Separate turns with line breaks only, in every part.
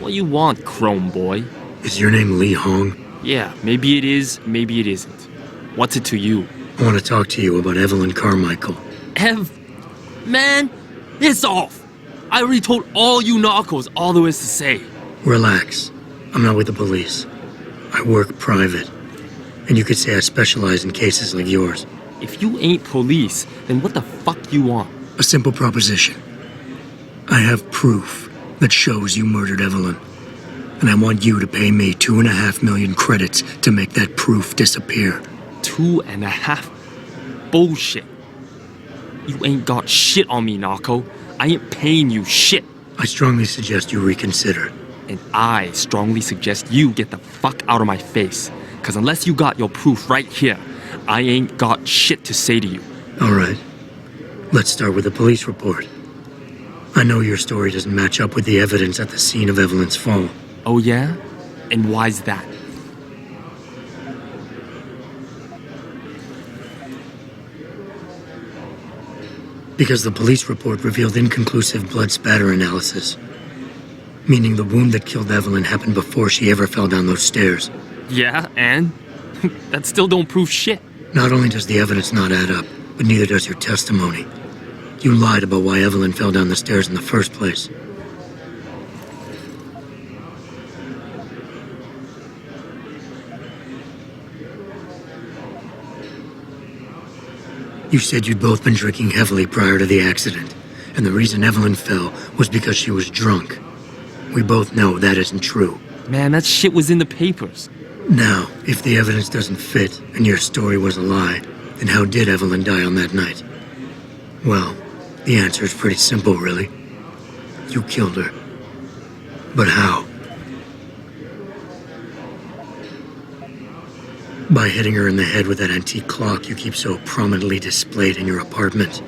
What you want, Chrome Boy?
Is your name Lee Hong?
Yeah, maybe it is, maybe it isn't. What's it to you?
I want to talk to you about Evelyn Carmichael.
Man, piss off! I already told all you narcos all there is to say.
Relax. I'm not with the police. I work private. And you could say I specialize in cases like yours.
If you ain't police, then what the fuck you want?
A simple proposition. I have proof that shows you murdered Evelyn. And I want you to pay me 2.5 million credits to make that proof disappear.
2.5? Bullshit. You ain't got shit on me, narco. I ain't paying you shit.
I strongly suggest you reconsider.
And I strongly suggest you get the fuck out of my face. Cause unless you got your proof right here, I ain't got shit to say to you.
All right. Let's start with the police report. I know your story doesn't match up with the evidence at the scene of Evelyn's fall.
Oh yeah? And why's that?
Because the police report revealed inconclusive blood spatter analysis. Meaning the wound that killed Evelyn happened before she ever fell down those stairs.
Yeah, and? That still don't prove shit.
Not only does the evidence not add up, but neither does your testimony. You lied about why Evelyn fell down the stairs in the first place. You said you'd both been drinking heavily prior to the accident, and the reason Evelyn fell was because she was drunk. We both know that isn't true.
Man, that shit was in the papers.
Now, if the evidence doesn't fit and your story was a lie, then how did Evelyn die on that night? Well, the answer is pretty simple, really. You killed her. But how? By hitting her in the head with that antique clock you keep so prominently displayed in your apartment.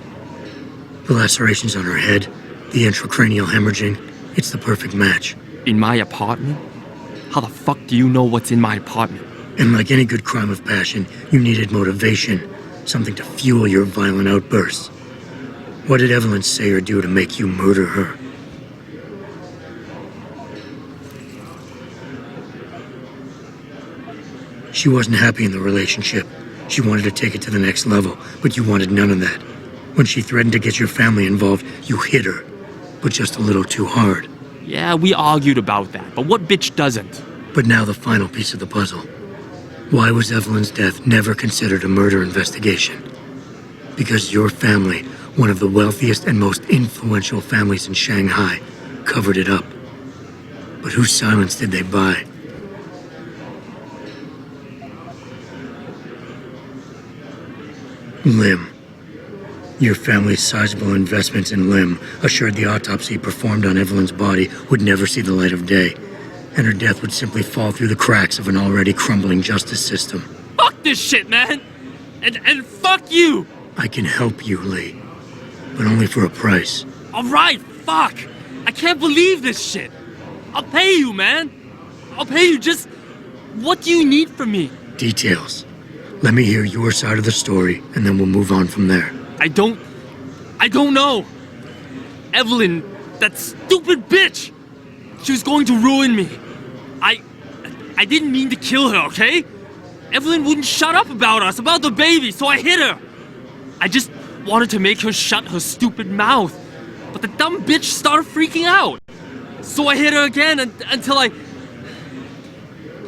The lacerations on her head, the intracranial hemorrhaging, it's the perfect match.
In my apartment? How the fuck do you know what's in my apartment?
And like any good crime of passion, you needed motivation, something to fuel your violent outbursts. What did Evelyn say or do to make you murder her? She wasn't happy in the relationship. She wanted to take it to the next level, but you wanted none of that. When she threatened to get your family involved, you hit her, but just a little too hard.
Yeah, we argued about that, but what bitch doesn't?
But now the final piece of the puzzle. Why was Evelyn's death never considered a murder investigation? Because your family, one of the wealthiest and most influential families in Shanghai, covered it up. But whose silence did they buy? Lim. Your family's sizable investments in Lim assured the autopsy performed on Evelyn's body would never see the light of day, and her death would simply fall through the cracks of an already crumbling justice system.
Fuck this shit, man! And fuck you!
I can help you, Lee, but only for a price.
Alright, fuck! I can't believe this shit! I'll pay you, man! I'll pay you, just... What do you need from me?
Details. Let me hear your side of the story, and then we'll move on from there.
I don't know. Evelyn, that stupid bitch! She was going to ruin me. I didn't mean to kill her, okay? Evelyn wouldn't shut up about us, about the baby, so I hit her. I just wanted to make her shut her stupid mouth. But the dumb bitch started freaking out. So I hit her again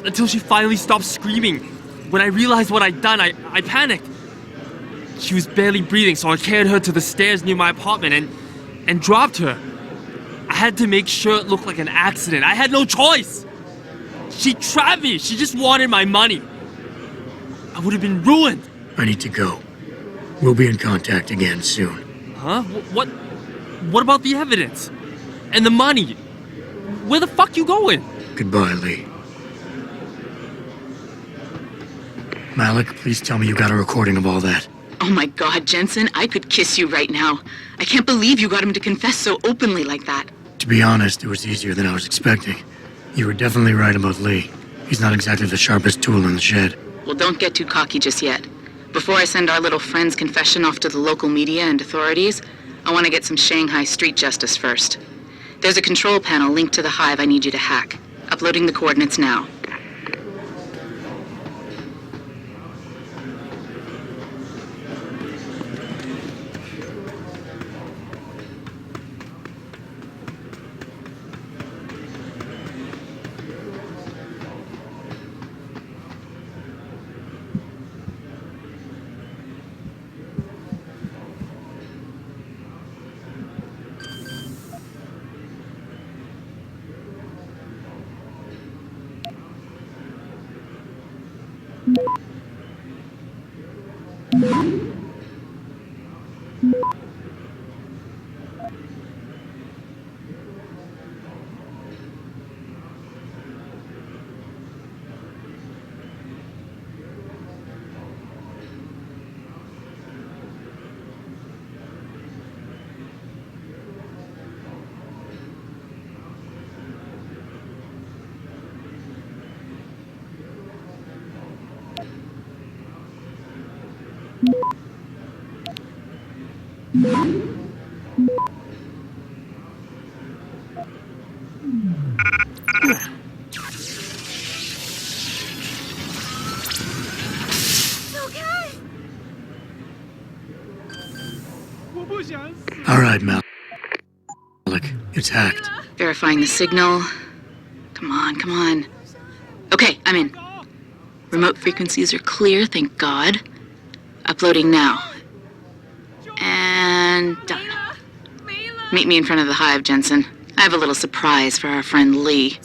until she finally stopped screaming. When I realized what I'd done, I panicked. She was barely breathing, so I carried her to the stairs near my apartment and dropped her. I had to make sure it looked like an accident. I had no choice. She trapped me. She just wanted my money. I would have been ruined.
I need to go. We'll be in contact again soon.
Huh? What about the evidence? And the money? Where the fuck you going?
Goodbye, Lee. Malik, please tell me you got a recording of all that.
Oh my God, Jensen, I could kiss you right now. I can't believe you got him to confess so openly like that.
To be honest, it was easier than I was expecting. You were definitely right about Lee. He's not exactly the sharpest tool in the shed.
Well, don't get too cocky just yet. Before I send our little friend's confession off to the local media and authorities, I want to get some Shanghai street justice first. There's a control panel linked to the hive I need you to hack. Uploading the coordinates now.
All right, Malik. It's hacked.
Verifying the signal. Come on, come on. Okay, I'm in. Remote frequencies are clear, thank God. Uploading now. And done. Meet me in front of the hive, Jensen. I have a little surprise for our friend Lee.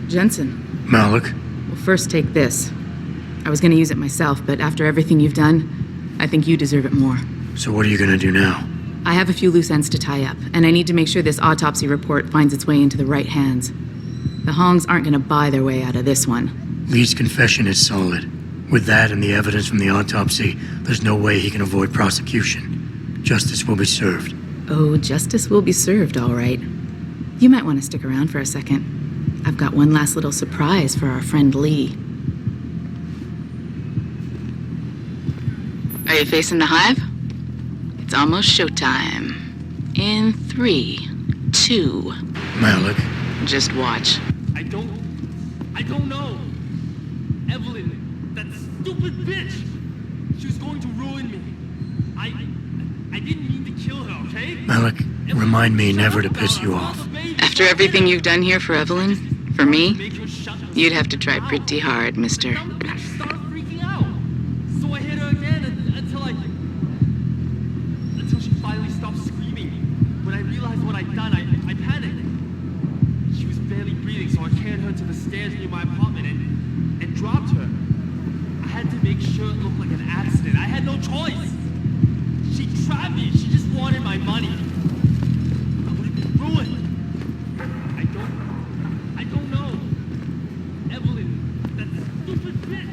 Jensen.
Malik?
Well, first take this. I was gonna use it myself, but after everything you've done, I think you deserve it more.
So what are you gonna do now?
I have a few loose ends to tie up, and I need to make sure this autopsy report finds its way into the right hands. The Hongs aren't gonna buy their way out of this one.
Lee's confession is solid. With that and the evidence from the autopsy, there's no way he can avoid prosecution. Justice will be served.
Oh, justice will be served, all right. You might want to stick around for a second. I've got one last little surprise for our friend Lee. Are you facing the hive? It's almost showtime. In 3, 2...
Malik?
Just watch.
I don't know. Evelyn, that stupid bitch. She was going to ruin me. I didn't mean to kill her, okay?
Malik, remind me never to piss you off.
After everything you've done here for Evelyn, for me, you'd have to try pretty hard, mister.
I started freaking out. So I hit her again until she finally stopped screaming. When I realized what I'd done, I panicked. She was barely breathing, so I carried her to the stairs near my apartment and dropped her. I had to make sure it looked like an accident. I had no choice. She trapped me. She just wanted my money. I would have been ruined. I don't know. Evelyn, that stupid bitch.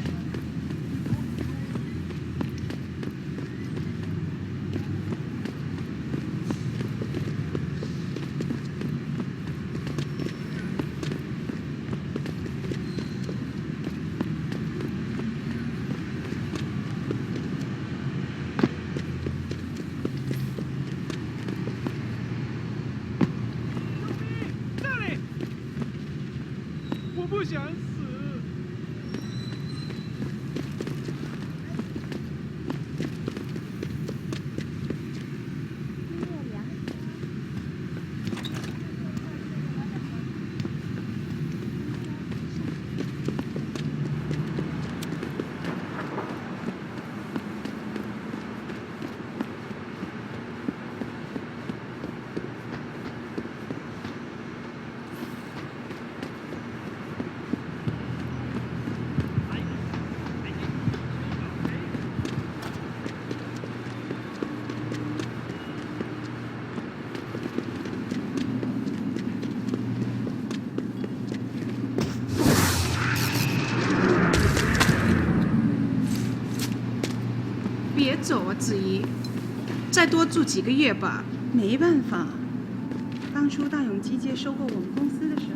别走啊，子怡，再多住几个月吧。
没办法，当初大永机械收购我们公司的时候。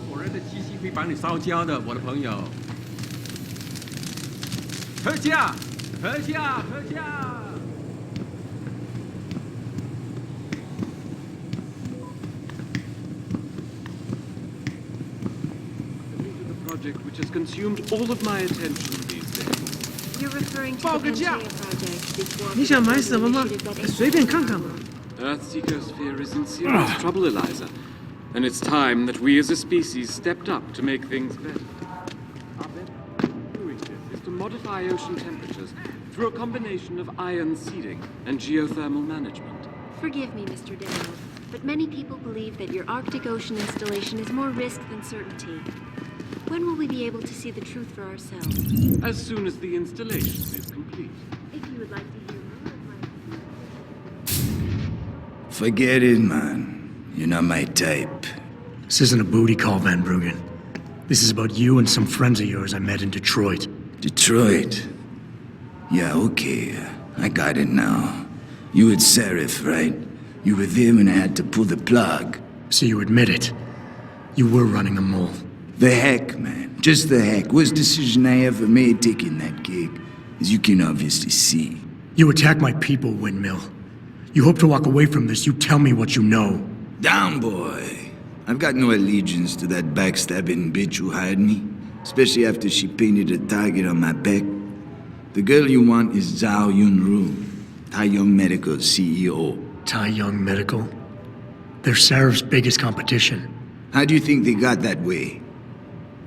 火热的气息会把你烧焦的，我的朋友。喝下，喝下，喝下！ project which has consumed all of my attention these days.
You're referring to
报
the
个价
Pangea project before
你想买什么吗？随便看看吧。
Earth's ecosphere is in serious trouble, Eliza. And it's time that we as a species stepped up to make things better. Our best way of doing this is to modify ocean temperatures through a combination of ion seeding and geothermal management.
Forgive me, Mr. Daniel, but many people believe that your Arctic Ocean installation is more risk than certainty. When will we be able to see the truth for ourselves?
As soon as the installation is complete.
If you would like to hear more of my...
Forget it, man. You're not my type.
This isn't a booty call, Van Bruggen. This is about you and some friends of yours I met in Detroit.
Detroit? Yeah, okay. I got it now. You with Seraph, right? You were there when I had to pull the plug.
So you admit it. You were running a mole.
The heck, man. Just the heck. Worst decision I ever made taking that gig. As you can obviously see.
You attack my people, Windmill. You hope to walk away from this, you tell me what you know.
Down, boy. I've got no allegiance to that backstabbing bitch who hired me. Especially after she painted a target on my back. The girl you want is Zhao Yunru, Taiyong Medical's CEO.
Taiyong Medical? They're Seraph's biggest competition.
How do you think they got that way?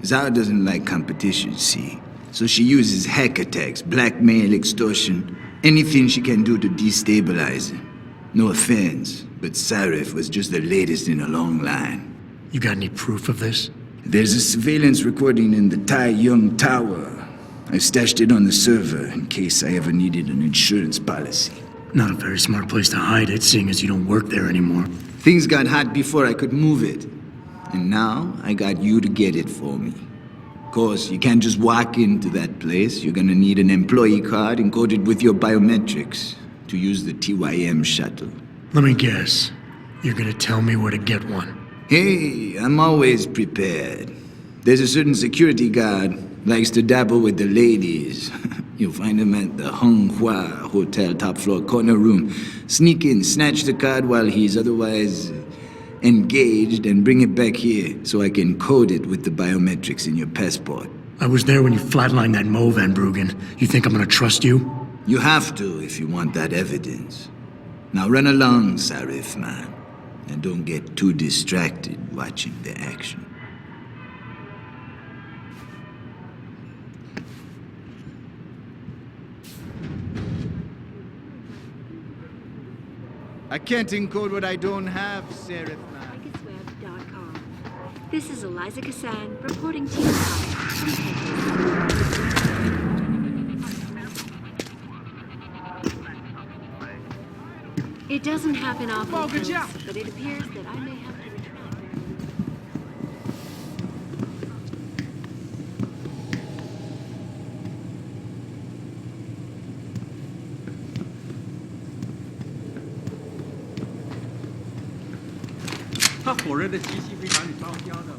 Zhao doesn't like competition, see? So she uses hack attacks, blackmail, extortion, anything she can do to destabilize him. No offense, but Seraph was just the latest in a long line.
You got any proof of this?
There's a surveillance recording in the Tai Yong Tower. I stashed it on the server in case I ever needed an insurance policy.
Not a very smart place to hide it, seeing as you don't work there anymore.
Things got hot before I could move it. And now I got you to get it for me. Of course, you can't just walk into that place. You're gonna need an employee card encoded with your biometrics to use the TYM shuttle.
Let me guess. You're gonna tell me where to get one.
Hey, I'm always prepared. There's a certain security guard, likes to dabble with the ladies. You'll find him at the Hung Hua Hotel top floor corner room. Sneak in, snatch the card while he's otherwise engaged, and bring it back here so I can code it with the biometrics in your passport.
I was there when you flatlined that Mo, Van Bruggen. You think I'm gonna trust you?
You have to if you want that evidence. Now run along, Seraph, man. And don't get too distracted watching the action. I can't encode what I don't have, Seraph, man.
TigersWeb.com. This is Eliza Kassan reporting to you live from Texas. It doesn't happen often, folks, but it appears that I may have to retract.
它火热的气息会把你烧焦的。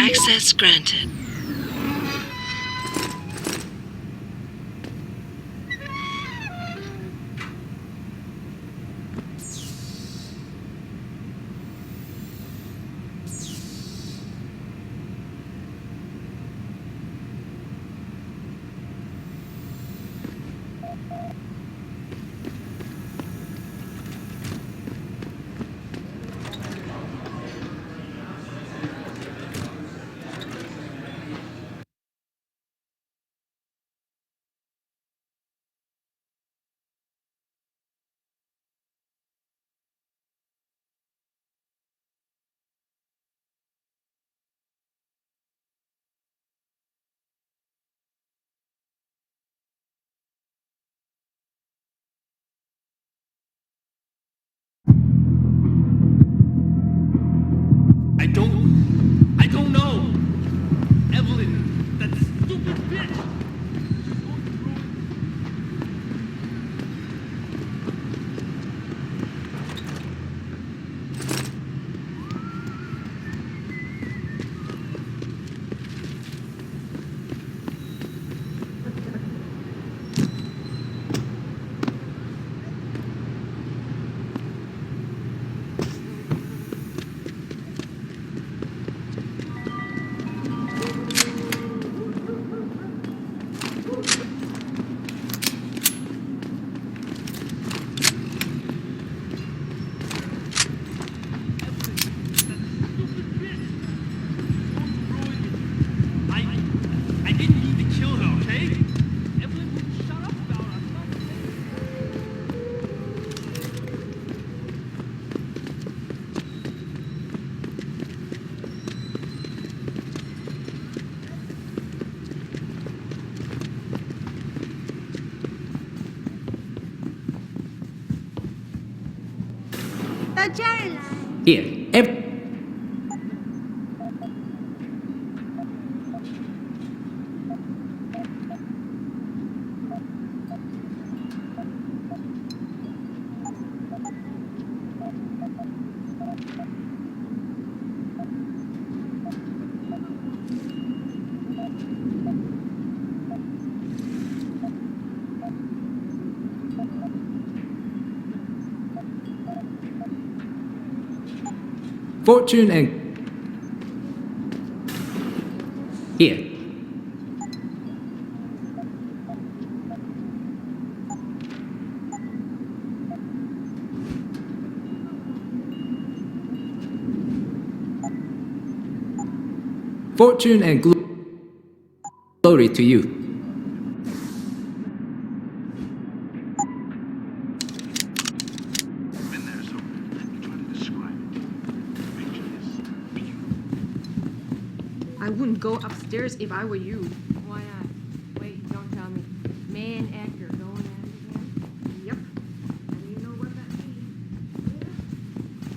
Access granted.
I don't know. Evelyn, that stupid bitch. I didn't mean to kill her, okay? Evelyn, would you shut up about us?
Here, fortune and here. Fortune and glory to you.
I wouldn't go upstairs if I were you.
Why not? Wait, don't tell me. May and actor going at it again?
Yep. And you know what that means?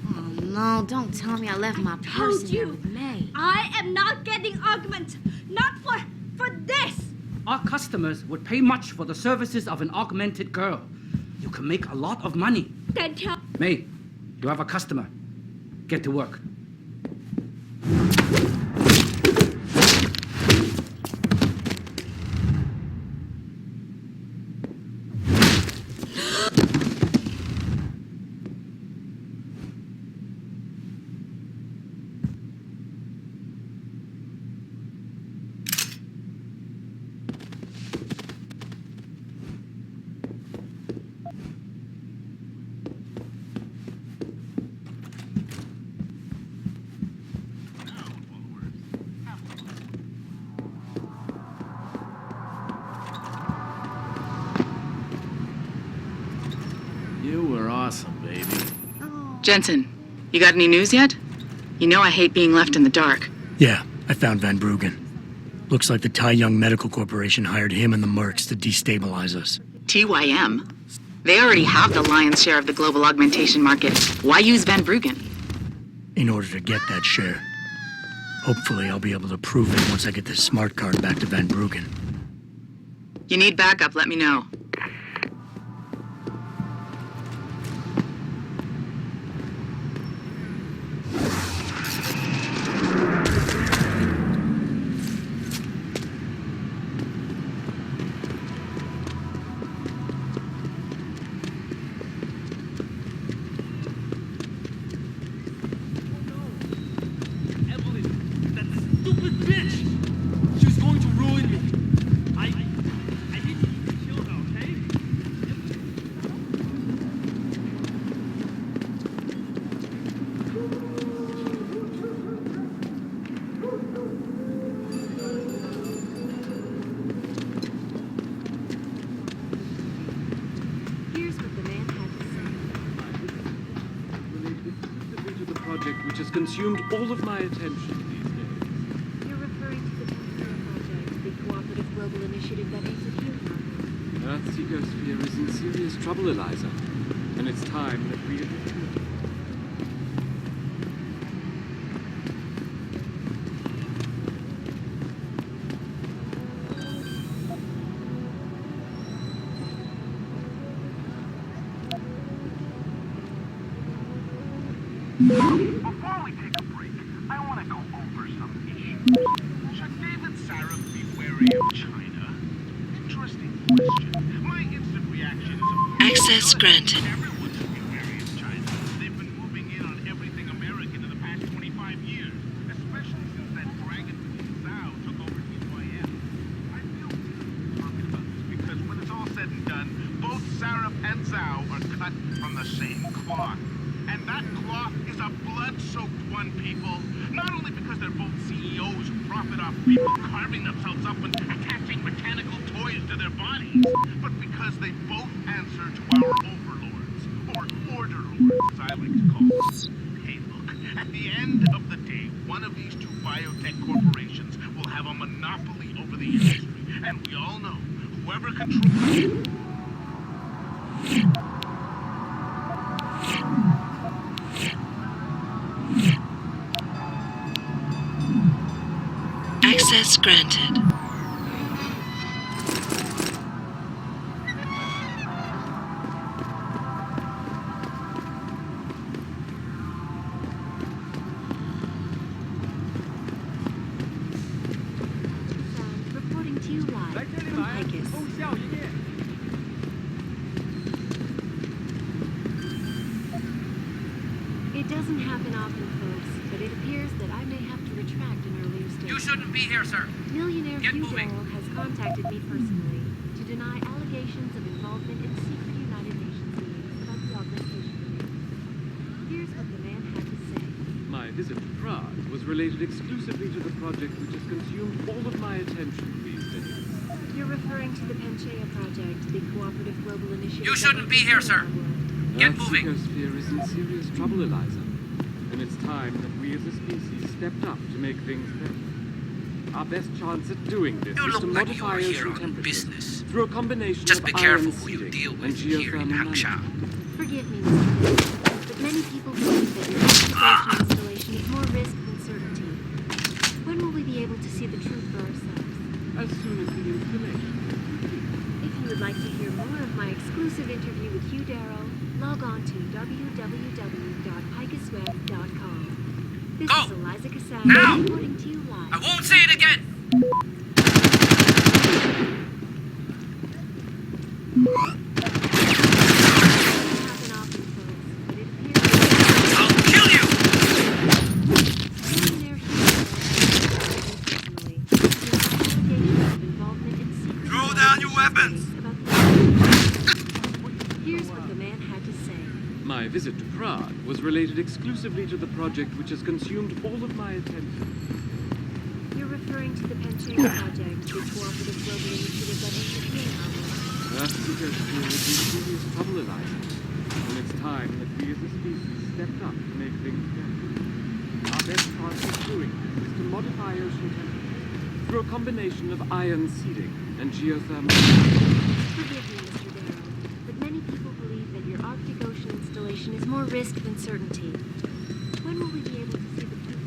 Oh no, don't tell me I left my purse in there with May.
I am not getting arguments. Not for this.
Our customers would pay much for the services of an augmented girl. You can make a lot of money.
Then tell.
May, you have a customer. Get to work.
You were awesome, baby.
Jensen, you got any news yet? You know I hate being left in the dark.
Yeah, I found Van Bruggen. Looks like the Tai Young Medical Corporation hired him and the Mercs to destabilize us.
TYM? They already have the lion's share of the global augmentation market. Why use Van Bruggen?
In order to get that share. Hopefully I'll be able to prove it once I get this smart card back to Van Bruggen.
You need backup, let me know.
Evelyn, that stupid bitch! She was going to ruin me. I didn't mean to kill her, okay?
Here's what the man had to say.
Related exclusively to the project which has consumed all of my attention these days.
You're referring to the Tempura Project, the cooperative global initiative that aims at healing our
Earth's ecosphere is in serious trouble, Eliza. And it's time that we...
Before we take a break, I want to go over some issues. Should David Sarif be wary of China? Interesting question. My instant reaction is...
Access granted.
Everyone should be wary of China. They've been moving in on everything American in the past 25 years, especially since that dragon Zhao took over TYM. I feel weird talking about this because when it's all said and done, both Sarif and Zhao are cut from the same cloth. And that cloth is a blood-soaked one, people. Not only because they're both CEOs who profit off people carving themselves up and attaching mechanical toys to their bodies, but because they both answer to our overlords, or order lords, as I like to call them. Hey, look, at the end of the day, one of these two biotech corporations will have a monopoly over the industry, and we all know whoever controls...
Access granted.
Reporting to you live from Picus. It doesn't happen often, folks, but it appears that I may have to retract an earlier statement.
You shouldn't be here, sir.
Millionaire
Get
Hugh
moving.
Darrell has contacted me personally to deny allegations of involvement in secret United Nations meetings about the augmentation release. Here's what the man had to say.
My visit to Prague was related exclusively to the project which has consumed all of my attention these days.
You're referring to the Panchaea Project, the cooperative global initiative...
You shouldn't be here, sir. Get
Earth's
moving.
ecosphere is in serious trouble, Eliza. And it's time that we as a species stepped up to make things better. Our best chance at doing this
You
is
look
to
like
modify
you're here
ocean
on
temperatures
business.
through a combination
Just
of
be
iron
careful who you
seeding
deal
and
with here in
geothermal
Hampshire.
management.
Forgive me, Mr. Davis, but many people believe that your incubation installation is more risk than certainty. When will we be able to see the truth for ourselves?
As soon as the installation is complete.
If you would like to hear more of my exclusive interview with Hugh Darrow, log on to www.picusweb.com. This
Go!
is Eliza Cassell
Now!
reporting to you live.
I won't say it again. I'll kill you. Throw down your weapons.
Here's what the man had to say.
My visit to Prague was related exclusively to the project which has consumed all of my attention.
You're referring to the Panchaea Project, the cooperative global initiative that aims at healing our world.
Earth's ecosphere is in serious trouble, Eliza. and it's time that we as a species stepped up to make things better. Our best chance of doing this is to modify ocean temperatures through a combination of ion seeding and geothermal.
Forgive me, Mr. Darrow, but many people believe that your Arctic Ocean installation is more risk than certainty. When will we be able to see the proof?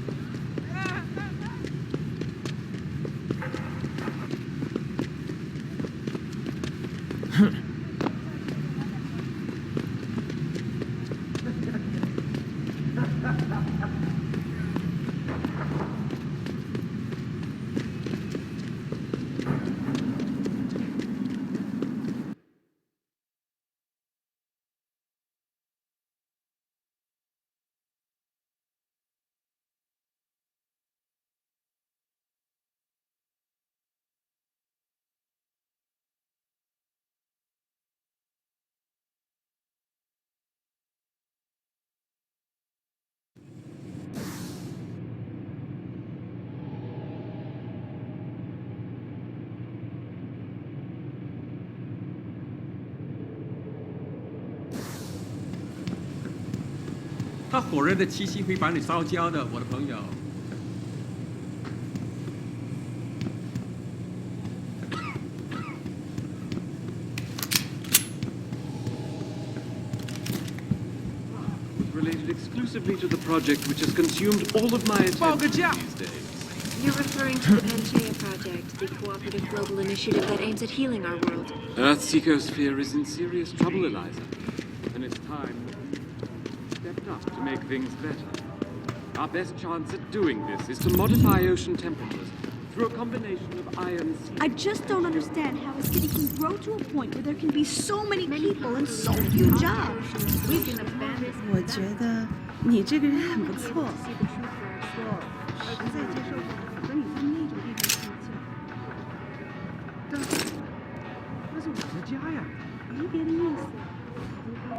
他火热的气息会把你烧焦的，我的朋友。
Related exclusively to the project which has consumed all of my attention these days.
You're referring to the Panchaea Project, the cooperative global initiative that aims at healing our world.
Earth's ecosphere is in serious trouble, Eliza. And it's time that we stepped up to make things better. Our best chance at doing this is to modify ocean temperatures through a combination of ion seeding.
I just don't understand how a city can grow to a point where there can be so many people and so few jobs.
我觉得你这个人很不错，我实在接受不了和你在那种地方睡觉。
那是我的家呀。
没别的意思，不过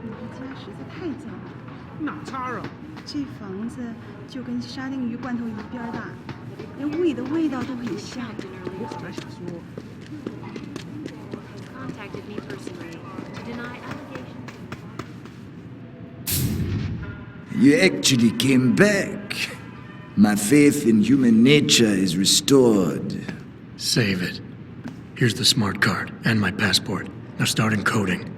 你的家实在太脏了。
哪差啊？
这房子就跟沙丁鱼罐头一边大，连屋里的味道都很像。
我本来想说。
Contacted me personally to deny allegations.
You actually came back. My faith in human nature is restored.
Save it. Here's the smart card and my passport. Now start encoding.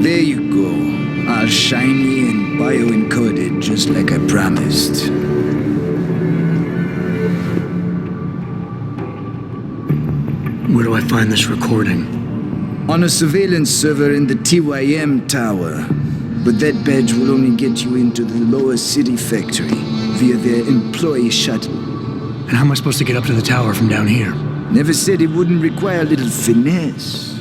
There you go. All shiny and bio-encoded, just like I promised.
Where do I find this recording?
On a surveillance server in the TYM tower. But that badge will only get you into the lower city factory via their employee shuttle.
And how am I supposed to get up to the tower from down here?
Never said it wouldn't require a little finesse.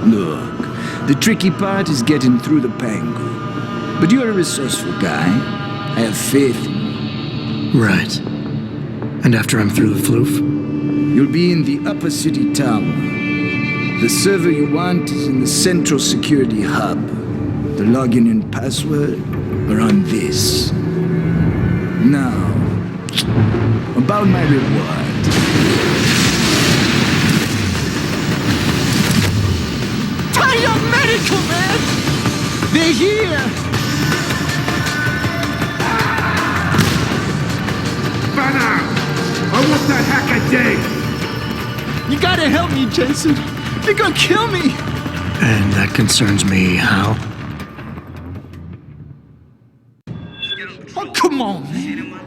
Look, the tricky part is getting through the pango. But you're a resourceful guy. I have faith in you.
Right. And after I'm through the floof?
You'll be in the upper city tower. The server you want is in the central security hub. The login and password are on this. Now, about my reward.
Fire medical, man! They're here!
Banner! I want that hacker dead!
You gotta help me, Jason. They're gonna kill me!
And that concerns me how?
Oh, come on, man.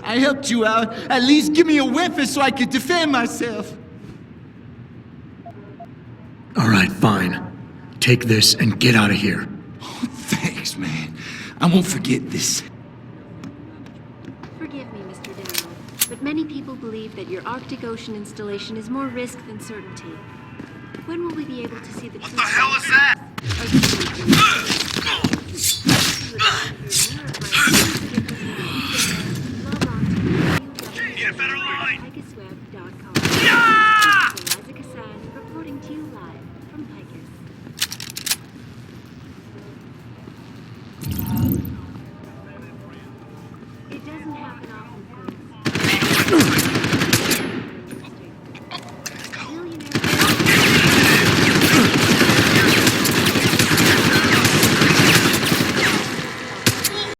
I helped you out. At least give me a weapon so I could defend myself.
All right, fine. Take this and get out of here.
Oh, thanks, man. I won't forget this.
Forgive me, Mr. Darrow, but many people believe that your Arctic Ocean installation is more risk than certainty. When will we be able to see the truth?
What the hell is that? Need a better line!
Reporting to you live from Picus. It doesn't happen often, folks.